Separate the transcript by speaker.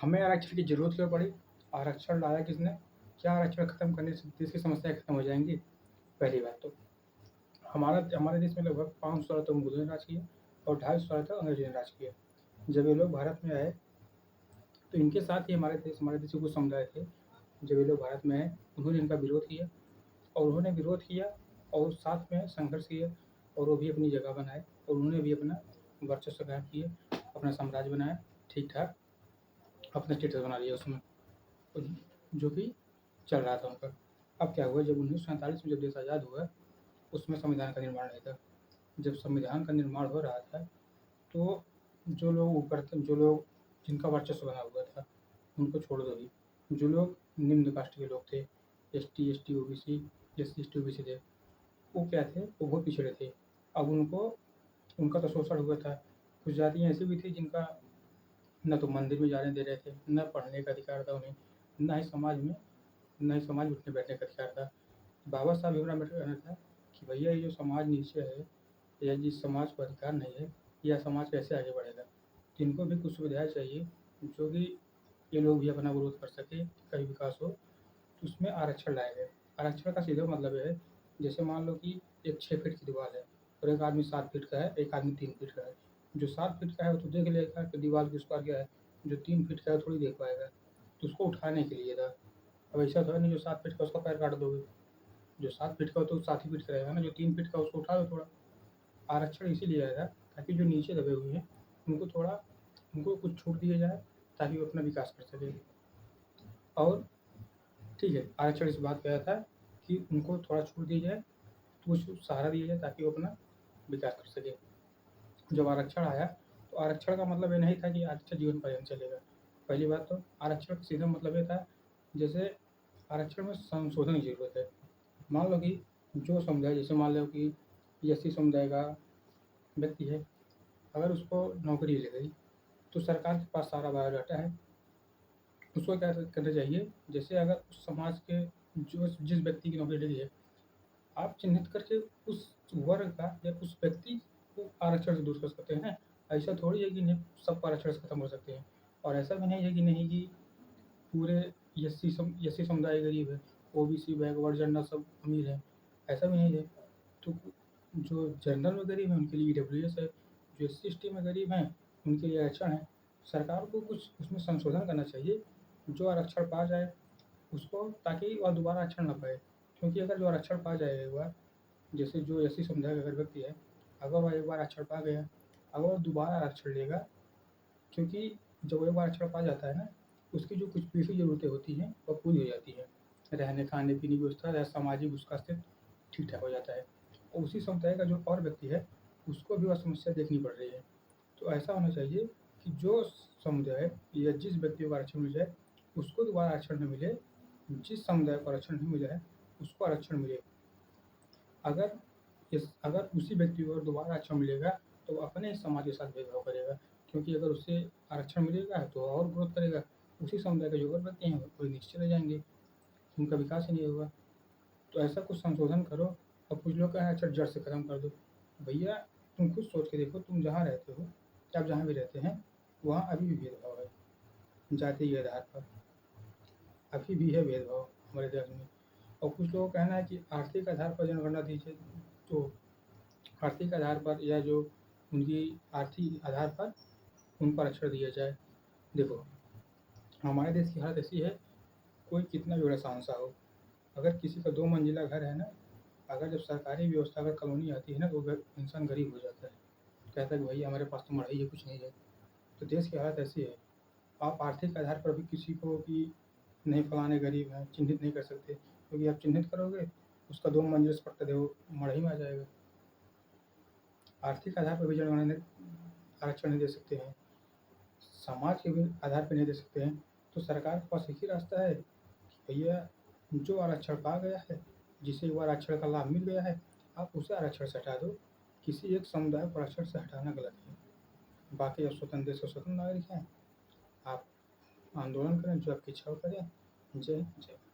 Speaker 1: हमें आरक्षण की ज़रूरत क्यों पड़ी? आरक्षण लाया किसने? क्या आरक्षण खत्म करने से देश की समस्याएँ खत्म हो जाएँगी? पहली बात तो। हमारे देश में लगभग 500 साल तक मुगलों ने राज किया और 250 साल तक अंग्रेजों ने राज किया। जब ये लोग भारत में आए, तो इनके साथ ही हमारे देश के कुछ समुदाय थे। जब ये लोग भारत में आए, उन्होंने इनका विरोध किया और उन्होंने विरोध किया और साथ में संघर्ष किया और वो भी अपनी जगह बनाए और उन्होंने भी अपना वर्चस्व कायम किए, अपना साम्राज्य बनाया, ठीक-ठाक अपना स्टेटस बना लिया उसमें, जो कि चल रहा था उनका। अब क्या हुआ, जब 1947 में जब देश आज़ाद हुआ, उसमें संविधान का निर्माण नहीं था। जब संविधान का निर्माण हो रहा था, तो जो लोग जिनका वर्चस्व बना हुआ था, उनको छोड़ दो ही। जो लोग निम्न कास्ट के लोग थे, ST, ST, OBC, SC, ST, OBC थे, वो क्या थे? वो बहुत पिछड़े थे। अब उनका तो शोषण हुआ था। कुछ जातियाँ ऐसी भी थी जिनका न तो मंदिर में जाने दे रहे थे, न पढ़ने का अधिकार था उन्हें, न ही समाज में उठने-बैठने का अधिकार था। बाबा साहब भीमराव अम्बेडकर का कहना था कि भैया ये जो समाज नीचे है, या जिस समाज को अधिकार नहीं है, यह समाज कैसे आगे बढ़ेगा? तो इनको भी कुछ सुविधाएँ चाहिए, जो कि ये लोग भी अपना विरोध कर सकें, कहीं विकास हो, तो उसमें आरक्षण लाया गया। आरक्षण का सीधा मतलब ये है, जैसे मान लो कि एक 6 फीट की दीवार है और एक आदमी 7 फीट का है, एक आदमी 3 फीट का है। जो 7 फीट का है वो तो देख लेगा कि दीवार किस पार क्या है, जो 3 फीट का है वो थोड़ी देख पाएगा। तो उसको उठाने के लिए था। अब ऐसा तो है नहीं जो 7 फीट का उसका पैर काट दोगे। जो 7 फीट का हो तो 7 ही फीट का रहेगा ना, जो 3 फीट का उसको उठा दो थोड़ा। आरक्षण इसीलिए आया था ताकि जो नीचे दबे हुए हैं उनको कुछ छूट दिया जाए, ताकि वो अपना विकास कर सकें। और ठीक है, आरक्षण इस बात पे आया था कि उनको थोड़ा छूट दी जाए, कुछ सहारा दिया जाए ताकि वो अपना विकास कर सकें। जब आरक्षण आया, तो आरक्षण का मतलब ये नहीं था कि आरक्षण जीवन पर्यंत चलेगा। पहली बात तो आरक्षण का सीधा मतलब ये था, जैसे आरक्षण में संशोधन की ज़रूरत है। मान लो कि जो समुदाय, जैसे मान लो कि एससी समुदाय का व्यक्ति है, अगर उसको नौकरी लग गई, तो सरकार के पास सारा बायोडाटा है। उसको क्या करना चाहिए, जैसे अगर उस समाज के जिस व्यक्ति की नौकरी लगी है, आप चिन्हित करके उस वर्ग का या उस व्यक्ति को आरक्षण से दूर कर सकते हैं। ऐसा थोड़ी है कि नहीं सबको आरक्षण से खत्म कर सकते हैं, और ऐसा भी नहीं है कि नहीं कि पूरे एससी समुदाय गरीब है, ओबीसी, बैकवर्ड, जनरल सब अमीर हैं, ऐसा भी नहीं है। तो जो जनरल में गरीब हैं उनके लिए ईडब्ल्यूएस है, जो एससी एसटी में गरीब हैं उनके लिए आरक्षण है। सरकार को कुछ उसमें संशोधन करना चाहिए, जो आरक्षण पा जाए उसको, ताकि वह दोबारा आरक्षण ना पाए। क्योंकि अगर जो आरक्षण पा जाए एक बार, जैसे जो एससी समुदाय का अगर व्यक्ति है, अगर वह एक बार आरक्षण पा गया, अगर वो दोबारा आरक्षण लेगा, क्योंकि जब वो एक बार आरक्षण पा जाता है ना, उसकी जो कुछ बेसिक ज़रूरतें होती हैं वह पूरी हो जाती हैं। रहने, खाने-पीने की व्यवस्था या सामाजिक उसका अस्तित्व ठीक-ठाक हो जाता है। और उसी समुदाय का जो और व्यक्ति है, उसको भी वह समस्या देखनी पड़ रही है। तो ऐसा होना चाहिए कि जो समुदाय या जिस व्यक्ति को आरक्षण मिल जाए, उसको दोबारा आरक्षण न मिले, जिस समुदाय को आरक्षण नहीं मिला है, उसको आरक्षण मिले। अगर अगर उसी व्यक्ति को दोबारा आरक्षण मिलेगा, तो वो अपने ही समाज के साथ भेदभाव करेगा, क्योंकि अगर उसे आरक्षण मिलेगा तो और ग्रोथ करेगा, उसी समुदाय के जो और व्यक्ति हैं वो नीचे चले जाएँगे, उनका विकास ही नहीं होगा। तो ऐसा कुछ संशोधन करो। और कुछ लोग कहें अच्छा जड़ से खत्म कर दो। भैया तुम खुद सोच के देखो, तुम जहाँ रहते हो या आप जहाँ भी रहते हैं, वहाँ अभी भी भेदभाव है, जाति के आधार पर। अभी भी है भेदभाव हमारे देश में। और कुछ लोगों का कहना है कि आर्थिक आधार पर जनगणना दीजिए, तो आर्थिक आधार पर या जो उनकी आर्थिक आधार पर उनको आरक्षण दिया जाए। देखो, हमारे देश की हालत ऐसी है, कोई कितना भी बड़ा शहंशाह हो, अगर किसी का 2 मंजिला घर है ना, अगर जब सरकारी व्यवस्था अगर कॉलोनी आती है ना, तो इंसान गरीब हो जाता है। कहता है कि भई हमारे पास तो मढ़ई है, कुछ नहीं है। तो देश की हालत ऐसी है। आप आर्थिक आधार पर भी किसी को कि नहीं फलाने गरीब हैं, चिन्हित नहीं कर सकते, क्योंकि आप चिन्हित करोगे, उसका 2 मंजिल से पट्टा देखो मढ़ई में आ जाएगा। आर्थिक आधार पर भी जनगणना आरक्षण नहीं दे सकते हैं, समाज के भी आधार पर नहीं दे सकते हैं। तो सरकार के पास एक ही रास्ता है कि भैया जो आरक्षण पा गया है, जिसे एक बार आरक्षण का लाभ मिल गया है, आप उसे आरक्षण से हटा दो। किसी एक समुदाय को आरक्षण से हटाना गलत है। बाकी आप स्वतंत्र देश के स्वतंत्र नागरिक हैं, आप आंदोलन करें, जो आपकी इच्छा हो करें। जय हिंद, जय भारत।